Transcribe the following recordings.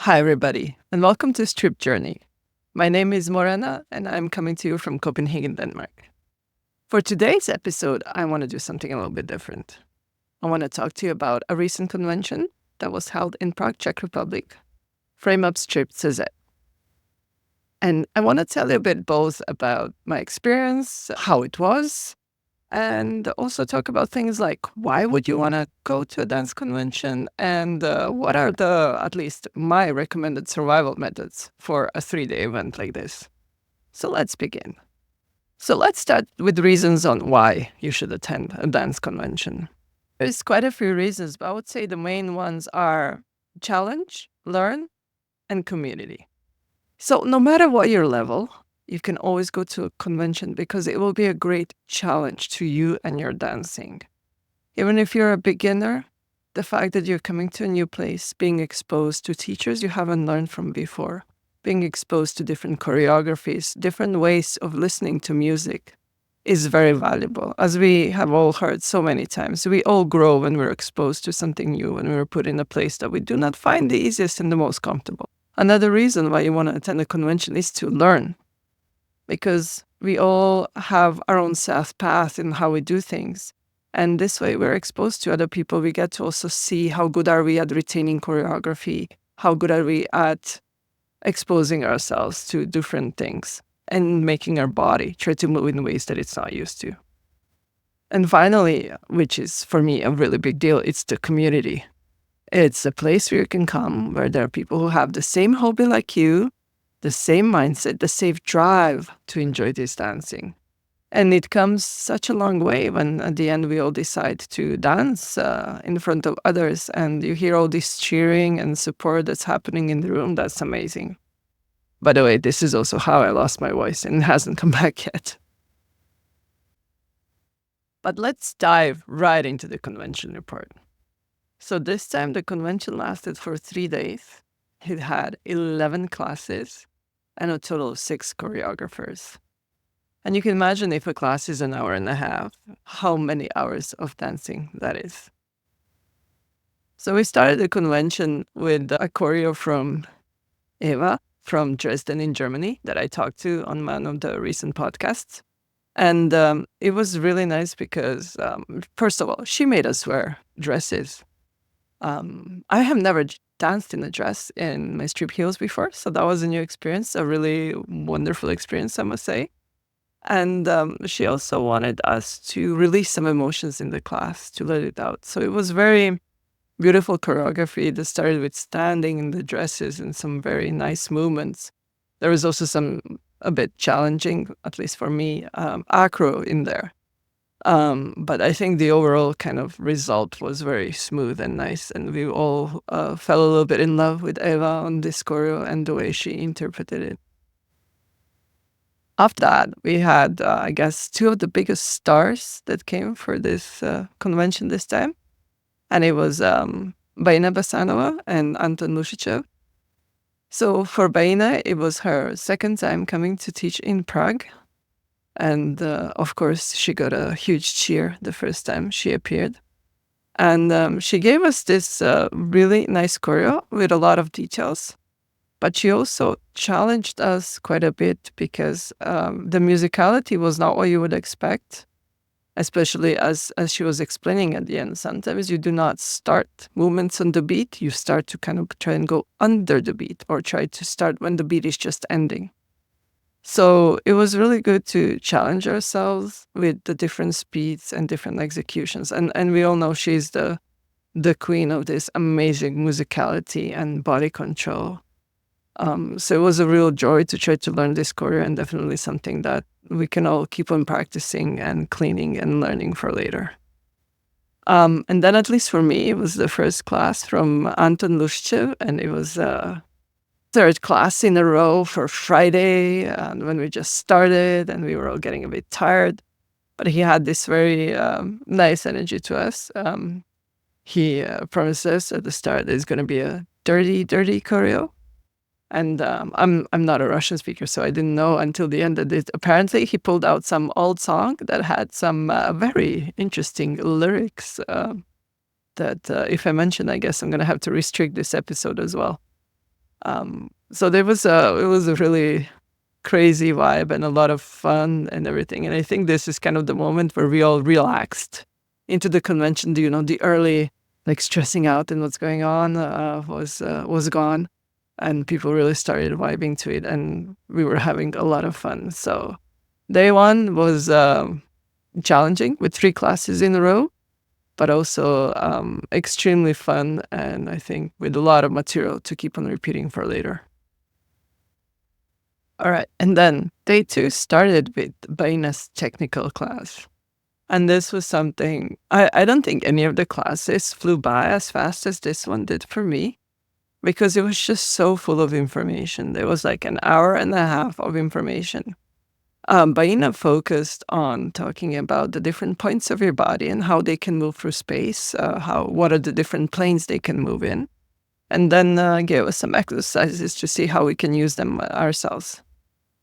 Hi, everybody, and welcome to Strip Journey. My name is Morana, and I'm coming to you from Copenhagen, Denmark. For today's episode, I want to do something a little bit different. I want to talk to you about a recent convention that was held in Prague, Czech Republic, Frame Up Strip CZ. And I want to tell you a bit both about my experience, how it was, and also talk about things like why would you want to go to a dance convention and what are at least my recommended survival methods for a 3-day event like this. So let's begin. So let's start with reasons on why you should attend a dance convention. There's quite a few reasons, but I would say the main ones are challenge, learn, and community. So no matter what your level, you can always go to a convention because it will be a great challenge to you and your dancing. Even if you're a beginner, the fact that you're coming to a new place, being exposed to teachers you haven't learned from before, being exposed to different choreographies, different ways of listening to music is very valuable. As we have all heard so many times, we all grow when we're exposed to something new, when we're put in a place that we do not find the easiest and the most comfortable. Another reason why you want to attend a convention is to learn, because we all have our own self path in how we do things. And this way we're exposed to other people. We get to also see how good are we at retaining choreography, how good are we at exposing ourselves to different things and making our body try to move in ways that it's not used to. And finally, which is for me a really big deal, it's the community. It's a place where you can come, where there are people who have the same hobby like you, the same mindset, the same drive to enjoy this dancing. And it comes such a long way when at the end we all decide to dance in front of others and you hear all this cheering and support that's happening in the room. That's amazing. By the way, this is also how I lost my voice and it hasn't come back yet. But let's dive right into the convention report. So this time the convention lasted for 3 days. It had 11 classes and a total of 6 choreographers. And you can imagine if a class is an hour and a half, how many hours of dancing that is. So we started the convention with a choreo from Eva from Dresden in Germany that I talked to on one of the recent podcasts. And it was really nice because, first of all, she made us wear dresses. I have never danced in a dress in my strip heels before, so that was a new experience, a really wonderful experience, I must say. And she also wanted us to release some emotions in the class, to let it out. So it was very beautiful choreography that started with standing in the dresses and some very nice movements. There was also some a bit challenging, at least for me, acro in there. But I think the overall kind of result was very smooth and nice. And we all fell a little bit in love with Eva on this choreo and the way she interpreted it. After that, we had, I guess, 2 of the biggest stars that came for this convention this time. And it was Baina Basanova and Anton Lušičev. So for Baina, it was her second time coming to teach in Prague. And of course, she got a huge cheer the first time she appeared. And she gave us this really nice choreo with a lot of details. But she also challenged us quite a bit because the musicality was not what you would expect, especially as she was explaining at the end. Sometimes you do not start movements on the beat. You start to kind of try and go under the beat or try to start when the beat is just ending. So it was really good to challenge ourselves with the different speeds and different executions. And we all know she's the queen of this amazing musicality and body control. So it was a real joy to try to learn this choreo and definitely something that we can all keep on practicing and cleaning and learning for later. And then at least for me, it was the first class from Anton Lušičev, and it was third class in a row for Friday, and when we just started and we were all getting a bit tired. But he had this very nice energy to us. He promised us at the start that it's going to be a dirty choreo. And I'm not a Russian speaker, so I didn't know until the end that apparently he pulled out some old song that had some very interesting lyrics that if I mention, I guess I'm going to have to restrict this episode as well. So there was it was a really crazy vibe and a lot of fun and everything. And I think this is kind of the moment where we all relaxed into the convention. The early like stressing out and what's going on was gone, and people really started vibing to it, and we were having a lot of fun. So day one was challenging with 3 classes in a row, but also extremely fun, and I think with a lot of material to keep on repeating for later. All right, and then day two started with Baina's technical class. And this was something, I don't think any of the classes flew by as fast as this one did for me, because it was just so full of information. There was like an hour and a half of information. Baina focused on talking about the different points of your body and how they can move through space, what are the different planes they can move in, and then gave us some exercises to see how we can use them ourselves.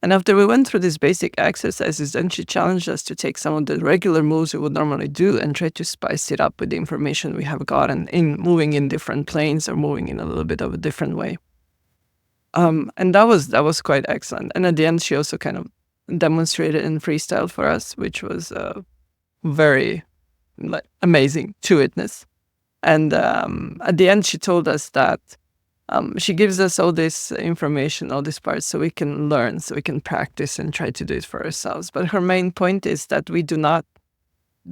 And after we went through these basic exercises, then she challenged us to take some of the regular moves we would normally do and try to spice it up with the information we have gotten in moving in different planes or moving in a little bit of a different way. And that was quite excellent. And at the end, she also kind of demonstrated in freestyle for us, which was very amazing to witness. And at the end, she told us that she gives us all this information, all these parts, so we can learn, so we can practice and try to do it for ourselves. But her main point is that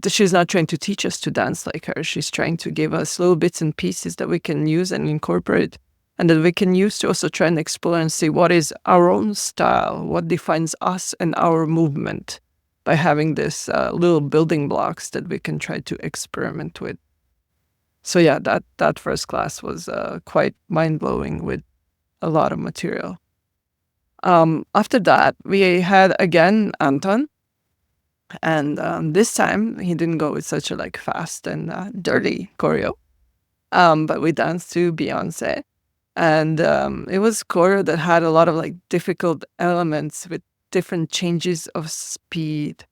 she's not trying to teach us to dance like her. She's trying to give us little bits and pieces that we can use and incorporate, and that we can use to also try and explore and see what is our own style, what defines us and our movement, by having this little building blocks that we can try to experiment with. So yeah, that first class was quite mind-blowing with a lot of material. After that, we had again Anton, and this time he didn't go with such a fast and dirty choreo, but we danced to Beyonce, and it was choreo that had a lot of difficult elements with different changes of speed,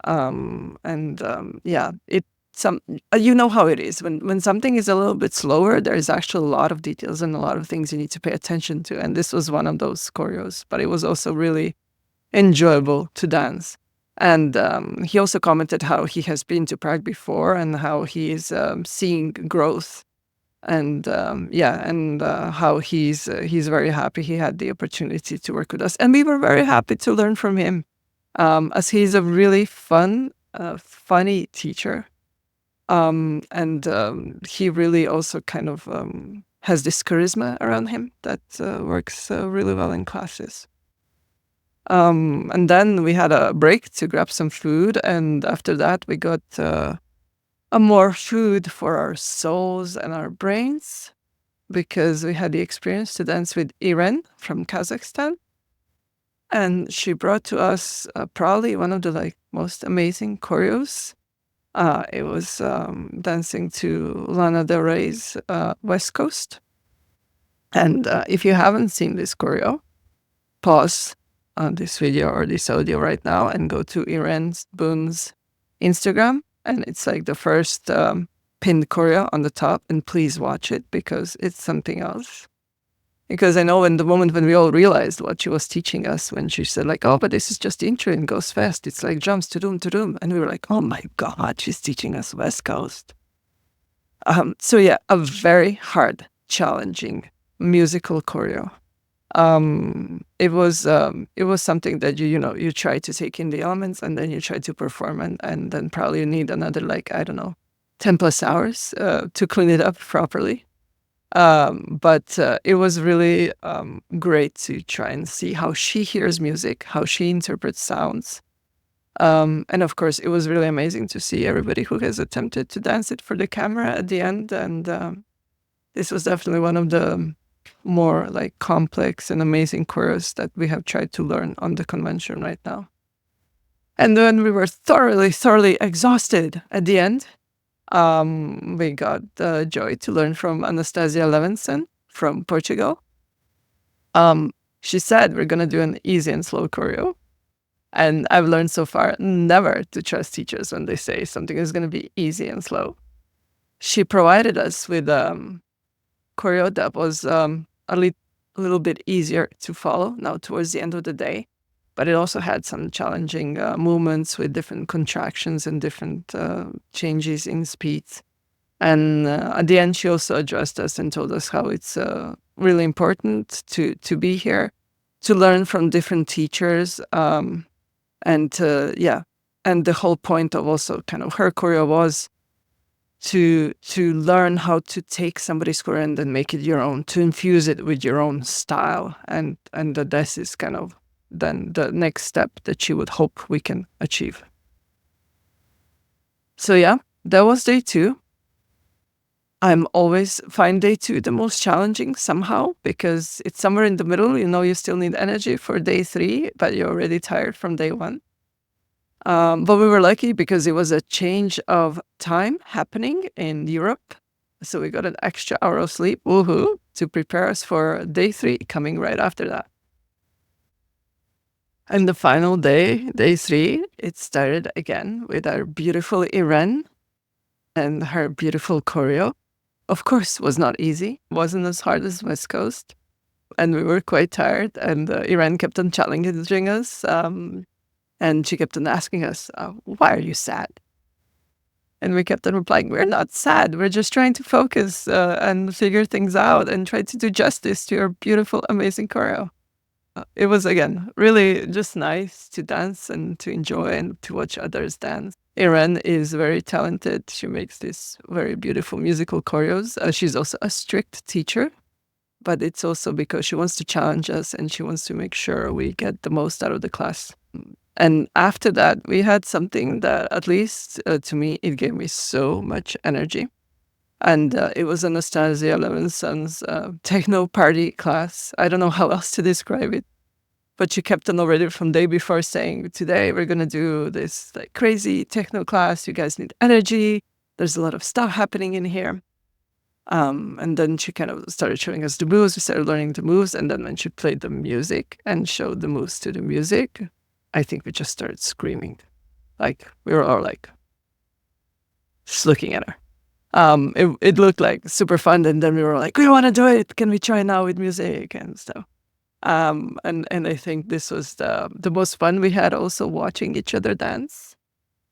yeah, you know how it is when something is a little bit slower. There's actually a lot of details and a lot of things you need to pay attention to, and this was one of those choreos. But it was also really enjoyable to dance. And he also commented how he has been to Prague before and how he is seeing growth, and how he's very happy he had the opportunity to work with us, and we were very happy to learn from him, as he's a really funny teacher. He really also kind of has this charisma around him that works really well in classes. And then we had a break to grab some food, and after that we got a more food for our souls and our brains, because we had the experience to dance with Iren from Kazakhstan, and she brought to us probably one of the most amazing choreos. It was dancing to Lana Del Rey's West Coast. And if you haven't seen this choreo, pause this video or this audio right now and go to Irene Boon's Instagram. And it's the first pinned choreo on the top. And please watch it, because it's something else. Because I know in the moment when we all realized what she was teaching us, when she said oh, but this is just the intro and goes fast. It's jumps to doom. And we were oh my God, she's teaching us West Coast. So yeah, a very hard, challenging musical choreo. It was something that you try to take in the elements, and then you try to perform, and then probably you need another 10+ hours to clean it up properly. But it was really great to try and see how she hears music, how she interprets sounds. And of course, it was really amazing to see everybody who has attempted to dance it for the camera at the end. And this was definitely one of the more complex and amazing choreos that we have tried to learn on the convention right now. And then we were thoroughly exhausted at the end. We got the joy to learn from Anastasia Levinson from Portugal. She said we're going to do an easy and slow choreo. And I've learned so far never to trust teachers when they say something is going to be easy and slow. She provided us with choreo that was a little bit easier to follow now towards the end of the day. But it also had some challenging movements with different contractions and different changes in speeds. And at the end, she also addressed us and told us how it's really important to be here, to learn from different teachers, and yeah. And the whole point of also kind of her choreo was to learn how to take somebody's choreo and then make it your own, to infuse it with your own style, and that this is kind of then the next step that she would hope we can achieve. So yeah, that was day 2. I'm always find day 2 the most challenging somehow, because it's somewhere in the middle. You still need energy for day 3, but you're already tired from day 1. But we were lucky because it was a change of time happening in Europe. So we got an extra hour of sleep, woohoo, to prepare us for day 3 coming right after that. And the final day, day 3, it started again with our beautiful Irene and her beautiful choreo. Of course, was not easy. Wasn't as hard as West Coast. And we were quite tired. And Irene kept on challenging us. And she kept on asking us, why are you sad? And we kept on replying, we're not sad. We're just trying to focus and figure things out and try to do justice to your beautiful, amazing choreo. It was, again, really just nice to dance and to enjoy and to watch others dance. Irene is very talented. She makes these very beautiful musical choreos. She's also a strict teacher, but it's also because she wants to challenge us and she wants to make sure we get the most out of the class. And after that, we had something that, at least to me, it gave me so much energy. And it was Anastasia Levinson's techno party class. I don't know how else to describe it. But she kept on already from day before saying, today we're going to do this like crazy techno class. You guys need energy. There's a lot of stuff happening in here. And then she kind of started showing us the moves. We started learning the moves. And then when she played the music and showed the moves to the music, I think we just started screaming. Like, we were all like, just looking at her. It looked like super fun. And then we were like, we want to do it. Can we try now with music and stuff? And I think this was the most fun we had, also watching each other dance,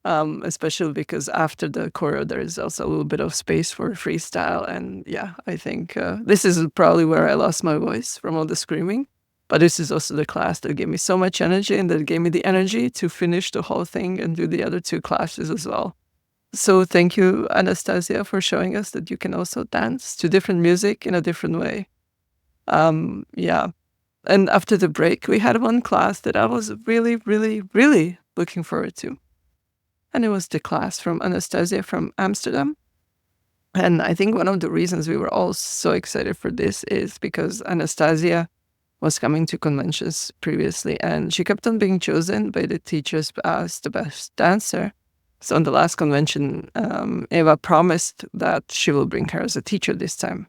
especially because after the choreo, there is also a little bit of space for freestyle. And yeah, I think this is probably where I lost my voice from all the screaming. But this is also the class that gave me so much energy and that gave me the energy to finish the whole thing and do the other 2 classes as well. So thank you, Anastasia, for showing us that you can also dance to different music in a different way. Yeah. And after the break, we had one class that I was really, really, really looking forward to. And it was the class from Anastasia from Amsterdam. And I think one of the reasons we were all so excited for this is because Anastasia was coming to conventions previously, and she kept on being chosen by the teachers as the best dancer. So on the last convention, Eva promised that she will bring her as a teacher this time.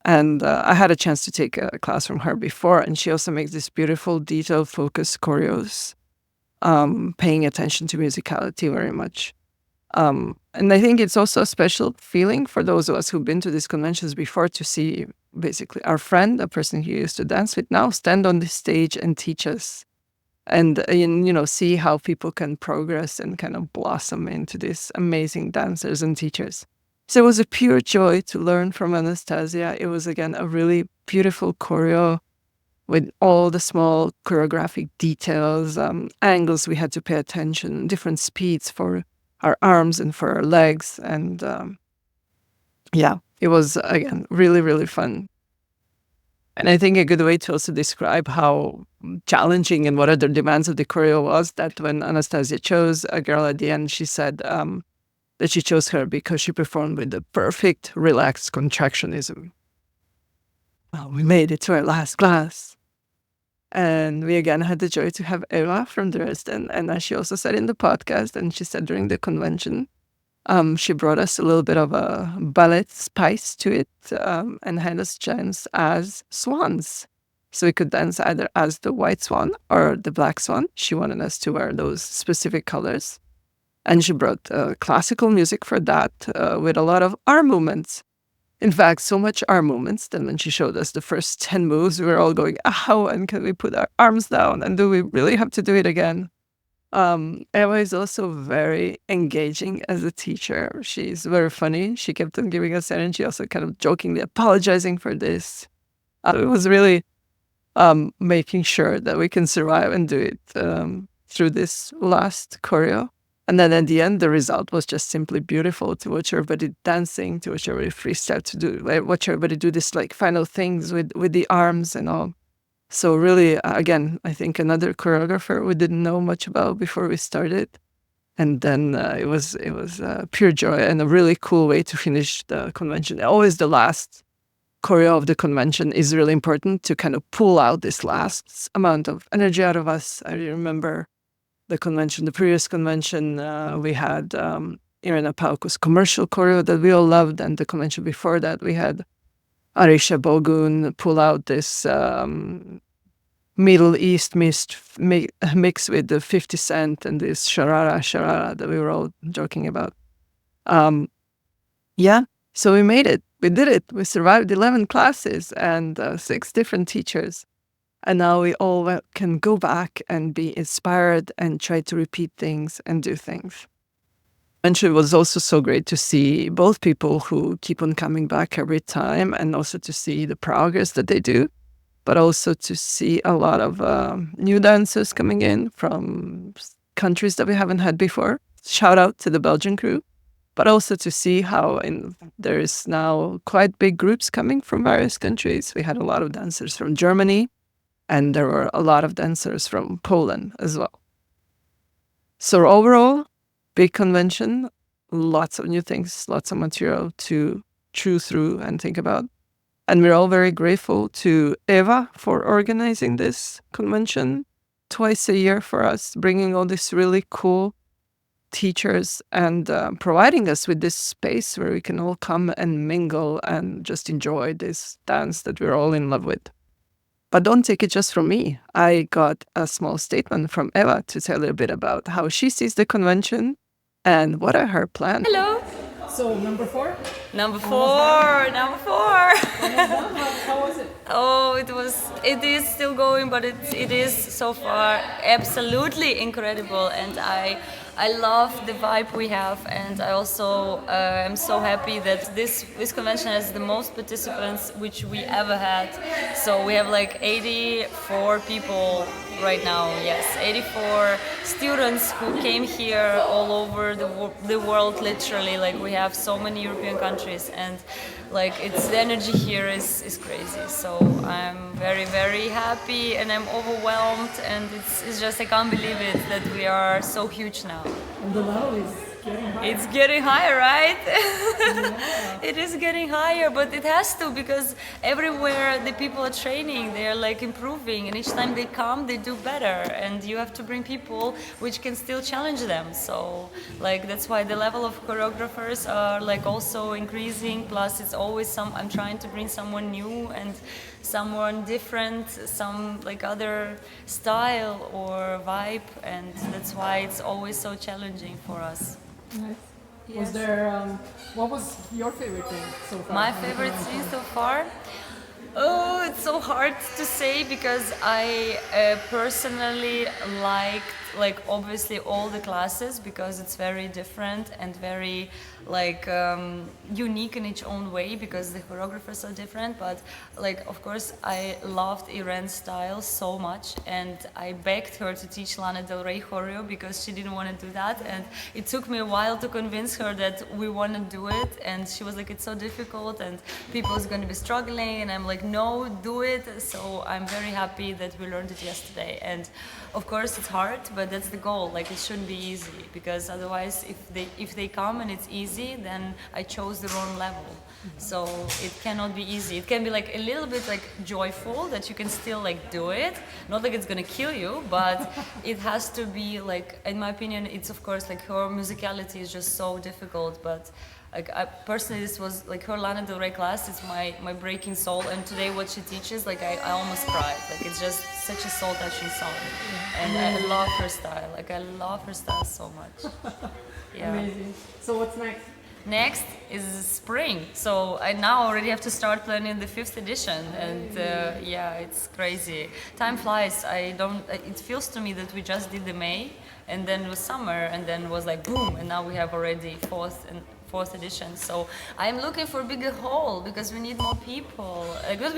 And I had a chance to take a class from her before, and she also makes these beautiful, detail-focused choreos, paying attention to musicality very much. And I think it's also a special feeling for those of us who've been to these conventions before to see basically our friend, a person who used to dance with now, stand on this stage and teach us. And see how people can progress and kind of blossom into these amazing dancers and teachers. So it was a pure joy to learn from Anastasia. It was, again, a really beautiful choreo with all the small choreographic details, angles we had to pay attention, different speeds for our arms and for our legs. And yeah, it was, again, really, really fun. And I think a good way to also describe how challenging and what other demands of the choreo was that when Anastasia chose a girl at the end, she said that she chose her because she performed with the perfect relaxed contractionism. Well, we made it to our last class. And we again had the joy to have Eva from Dresden. And as she also said in the podcast, and she said during the convention, she brought us a little bit of a ballet spice to it and had us dance as swans. So we could dance either as the white swan or the black swan. She wanted us to wear those specific colors. And she brought classical music for that with a lot of arm movements. In fact, so much arm movements that when she showed us the first 10 moves, we were all going, ow, and can we put our arms down? And do we really have to do it again? Eva is also very engaging as a teacher. She's very funny. She kept on giving us energy, also kind of jokingly apologizing for this. It was really making sure that we can survive and do it through this last choreo. And then at the end, the result was just simply beautiful to watch everybody dancing, to watch everybody freestyle, to do, watch everybody do this like final things with the arms and all. So really, again, I think another choreographer we didn't know much about before we started. And then it was pure joy and a really cool way to finish the convention. Always the last choreo of the convention is really important to kind of pull out this last amount of energy out of us. I remember the previous convention, we had Irina Pauko's commercial choreo that we all loved. And the convention before that, we had Arisha Bogun pull out this Middle East mix with the 50 Cent and this sharara that we were all joking about. So we made it. We did it. We survived 11 classes and 6 different teachers. And now we all can go back and be inspired and try to repeat things and do things. And it was also so great to see both people who keep on coming back every time and also to see the progress that they do, but also to see a lot of new dancers coming in from countries that we haven't had before. Shout out to the Belgian crew, but also to see how there is now quite big groups coming from various countries. We had a lot of dancers from Germany, and there were a lot of dancers from Poland as well. So overall, big convention, lots of new things, lots of material to chew through and think about. And we're all very grateful to Eva for organizing this convention twice a year for us, bringing all these really cool teachers and providing us with this space where we can all come and mingle and just enjoy this dance that we're all in love with. But don't take it just from me. I got a small statement from Eva to tell a bit about how she sees the convention and what are her plans. Hello. So number 4? Number 4. How was it? Oh, it is still going, but it is so far absolutely incredible, and I love the vibe we have, and I also am so happy that this convention has the most participants which we ever had. So we have like 84 people right now. Yes, 84 students who came here all over the world, literally. Like we have so many European countries, and like the energy here is crazy. So I'm very, very happy, and I'm overwhelmed, and it's just I can't believe it that we are so huge now. And the level is getting higher. It's getting higher, right? Yeah. It is getting higher, but it has to, because everywhere the people are training, they are like improving, and each time they come, they do better, and you have to bring people which can still challenge them. So like that's why the level of choreographers are like also increasing. Plus, it's always I'm trying to bring someone new and someone different, some like other style or vibe, and that's why it's always so challenging for us. Nice. Yes. Was there? What was your favorite thing so far? My favorite thing so far? Oh, it's so hard to say, because I personally liked like obviously all the classes, because it's very different and very like unique in its own way, because the choreographers are different. But like of course I loved Irene's style so much, and I begged her to teach Lana Del Rey choreo because she didn't want to do that, and it took me a while to convince her that we want to do it, and she was like, it's so difficult and people is going to be struggling, and I'm like, no, do it. So I'm very happy that we learned it yesterday, and of course it's hard, but that's the goal. Like it shouldn't be easy, because otherwise if they come and it's easy, then I chose the wrong level. So it cannot be easy. It can be like a little bit like joyful, that you can still like do it, not like it's gonna kill you, but it has to be like, in my opinion, it's of course like her musicality is just so difficult, but like I personally, this was like her Lana Del Rey class, it's my breaking soul, and today what she teaches, like I almost cried. Like it's just such a soul touching song, and I love her style. Like I love her style so much. Yeah. Amazing. So what's next? Next is spring, so I now already have to start planning the 5th edition, and yeah, it's crazy. Time flies. I don't. It feels to me that we just did the May, and then it was summer, and then it was like boom, and now we have already fourth edition. So I'm looking for a bigger hall because we need more people. Because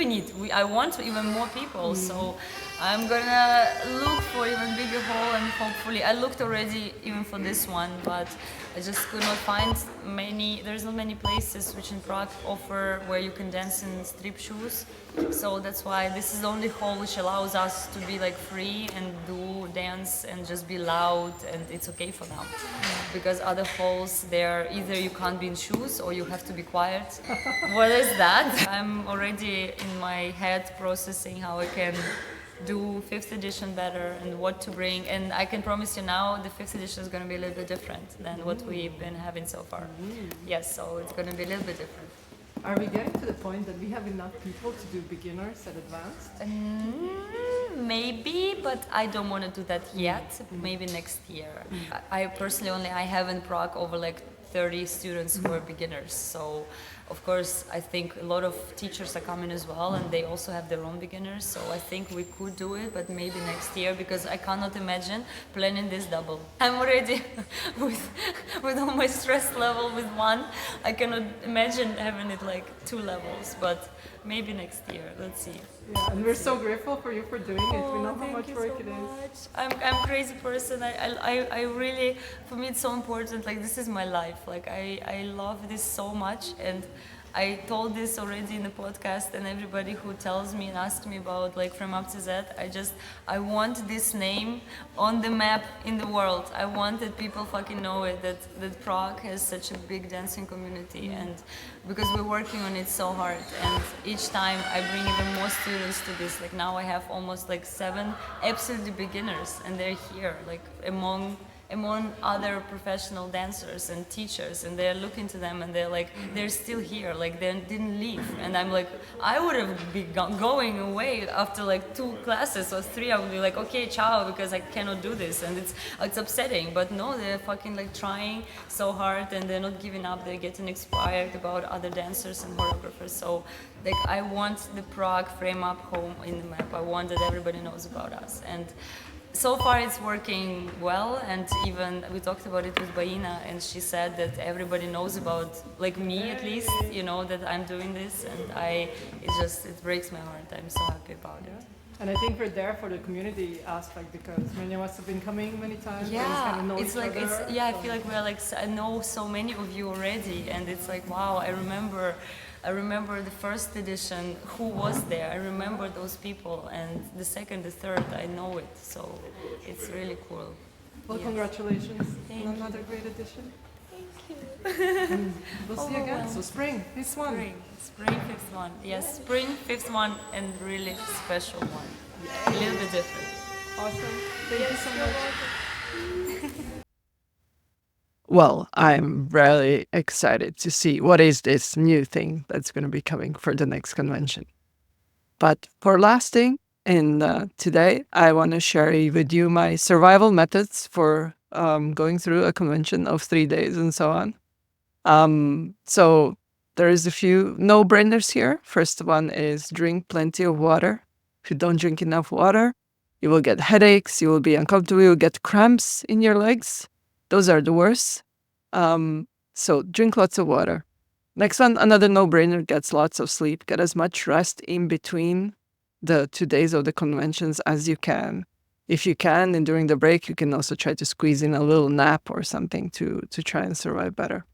I want even more people. So I'm gonna look for even bigger hall, and hopefully I looked already even for this one, but I just could not find many. There's not many places which in Prague offer where you can dance in strip shoes. So that's why this is the only hall which allows us to be like free and do dance and just be loud, and it's okay for them. Because other halls, there either you can't be in shoes or you have to be quiet. What is that? I'm already in my head processing how I can do 5th edition better and what to bring, and I can promise you now the 5th edition is going to be a little bit different than what we've been having so far. Yes, so it's going to be a little bit different. Are we getting to the point that we have enough people to do beginners and advanced? Maybe, but I don't want to do that yet. Maybe next year. I personally I have in Prague over like 30 students who are beginners, so of course I think a lot of teachers are coming as well, and they also have their own beginners, so I think we could do it, but maybe next year, because I cannot imagine planning this double. I'm already with all my stress level with one. I cannot imagine having it like 2 levels, but maybe next year. Let's see. Yeah, and we're so grateful for you for doing it. We know how much work it is. I'm a crazy person. I really, for me it's so important. Like, this is my life. Like, I love this so much, and I told this already in the podcast, and everybody who tells me and asks me about like From Up to Z, I want this name on the map in the world. I want that people fucking know it, that Prague has such a big dancing community, and because we're working on it so hard, and each time I bring even more students to this. Like, now I have almost like 7 absolutely beginners, and they're here, like among other professional dancers and teachers, and they're looking to them, and they're like, they're still here, like they didn't leave. And I'm like, I would have been going away after like 2 classes or 3. I would be like, okay, ciao, because I cannot do this, and it's upsetting. But no, they're fucking like trying so hard, and they're not giving up. They're getting inspired about other dancers and choreographers. So like, I want the Prague Frame Up home in the map. I want that everybody knows about us, and so far it's working well. And even we talked about it with Baina, and she said that everybody knows about, like me at least, you know, that I'm doing this, and it breaks my heart. I'm so happy about it. And I think we're there for the community aspect, because many of us have been coming many times. Yeah, and kind of know it's each like other, I feel like we're like, I know so many of you already, and it's like, wow, I remember the first edition, who was there. I remember those people, and the second, the third, I know it. So it's really cool. Well, Yes. congratulations Thank on you. another great edition. Thank you. And we'll see you again. So spring, this one. Spring 5th one. Yes, spring 5th one, and really special one. A little bit different. Awesome. Thank you so much. Well, I'm really excited to see what is this new thing that's going to be coming for the next convention. But for last thing, today, I want to share with you my survival methods for going through a convention of 3 days and so on. So there is a few no-brainers here. First one is drink plenty of water. If you don't drink enough water, you will get headaches, you will be uncomfortable, you will get cramps in your legs. Those are the worst. So drink lots of water. Next one, another no-brainer, gets lots of sleep. Get as much rest in between the 2 days of the conventions as you can. If you can, and during the break, you can also try to squeeze in a little nap or something to try and survive better.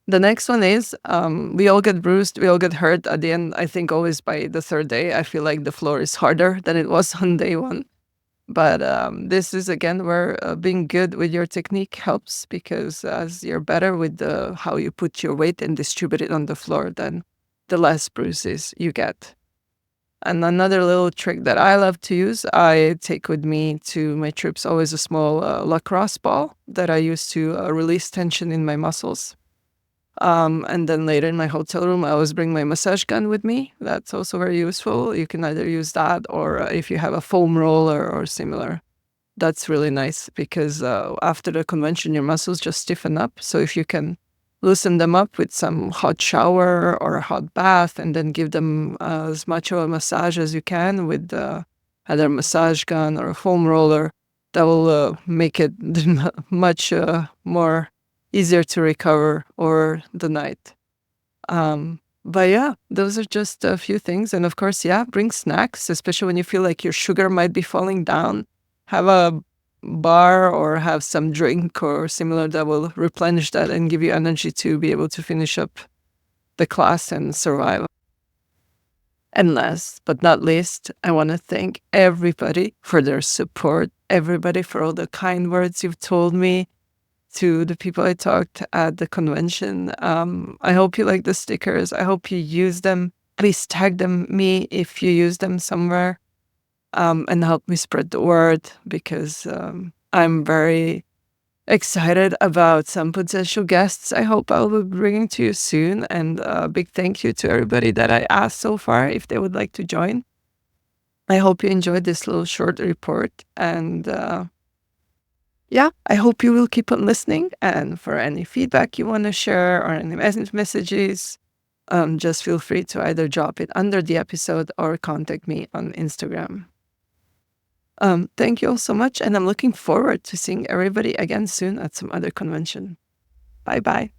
The next one is, we all get bruised, we all get hurt. At the end, I think always by the 3rd day, I feel like the floor is harder than it was on day 1. But this is, again, where being good with your technique helps, because as you're better with how you put your weight and distribute it on the floor, then the less bruises you get. And another little trick that I love to use, I take with me to my trips always a small lacrosse ball that I use to release tension in my muscles. And then later in my hotel room, I always bring my massage gun with me. That's also very useful. You can either use that, or if you have a foam roller or similar. That's really nice, because after the convention, your muscles just stiffen up. So if you can loosen them up with some hot shower or a hot bath, and then give them as much of a massage as you can with either a massage gun or a foam roller. That will make it much more easier to recover over the night. But yeah, those are just a few things. And of course, yeah, bring snacks, especially when you feel like your sugar might be falling down. Have a bar or have some drink or similar that will replenish that and give you energy to be able to finish up the class and survive. And last but not least, I want to thank everybody for their support, everybody for all the kind words you've told me, to the people I talked at the convention. I hope you like the stickers. I hope you use them. Please tag me if you use them somewhere, and help me spread the word, because I'm very excited about some potential guests I hope I'll be bringing to you soon. And a big thank you to everybody that I asked so far if they would like to join. I hope you enjoyed this little short report. And yeah, I hope you will keep on listening. And for any feedback you want to share or any messages, just feel free to either drop it under the episode or contact me on Instagram. Thank you all so much, and I'm looking forward to seeing everybody again soon at some other convention. Bye-bye.